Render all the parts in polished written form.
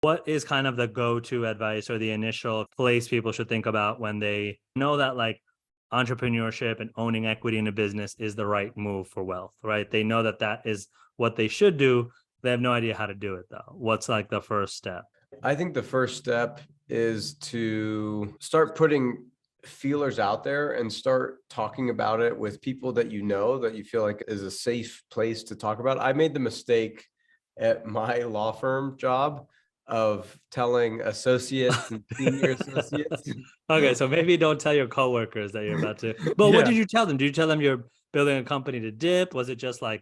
What is kind of the go-to advice or the initial place people should think about when they know that like entrepreneurship and owning equity in a business is the right move for wealth, right? They know that that is what they should do. They have no idea how to do it though. What's like the first step? I think the first step is to start putting feelers out there and start talking about it with people that you know that you feel like is a safe place to talk about. I made the mistake at my law firm job of telling associates and senior associates. Okay, so maybe don't tell your coworkers that you're about to. But what Yeah. did you tell them? Did you tell them you're building a company to dip? Was it just like,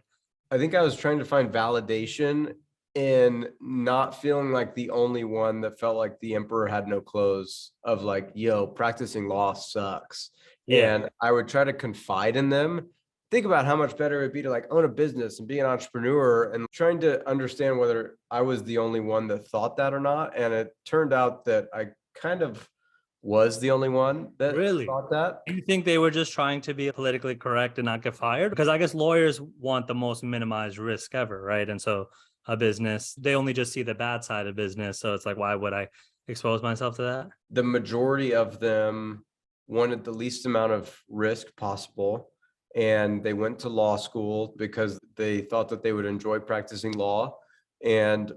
I think I was trying to find validation in not feeling like the only one that felt like the emperor had no clothes of like, yo, practicing law sucks. yeah, And I would try to confide in them. Think about how much better it'd be to like own a business and be an entrepreneur and trying to understand whether I was the only one that thought that or not. And it turned out that I kind of was the only one that really? thought that. Do you think they were just trying to be politically correct and not get fired? Because I guess lawyers want the most minimized risk ever, right? And so a business, they only just see the bad side of business. So it's like, why would I expose myself to that? The majority of them wanted the least amount of risk possible. And they went to law school because they thought that they would enjoy practicing law. And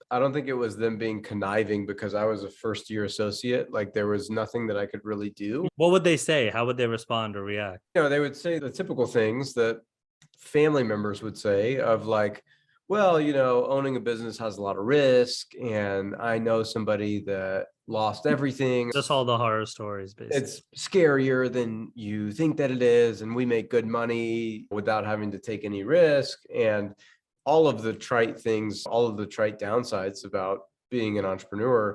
I don't think it was them being conniving because I was a first year associate. Like there was nothing that I could really do. What would they say? How would they respond or react? They would say the typical things that family members would say of like, well, owning a business has a lot of risk, and I know somebody that lost everything. Just all the horror stories, basically. It's scarier than you think that it is, and we make good money without having to take any risk. And all of the trite things, all of the trite downsides about being an entrepreneur.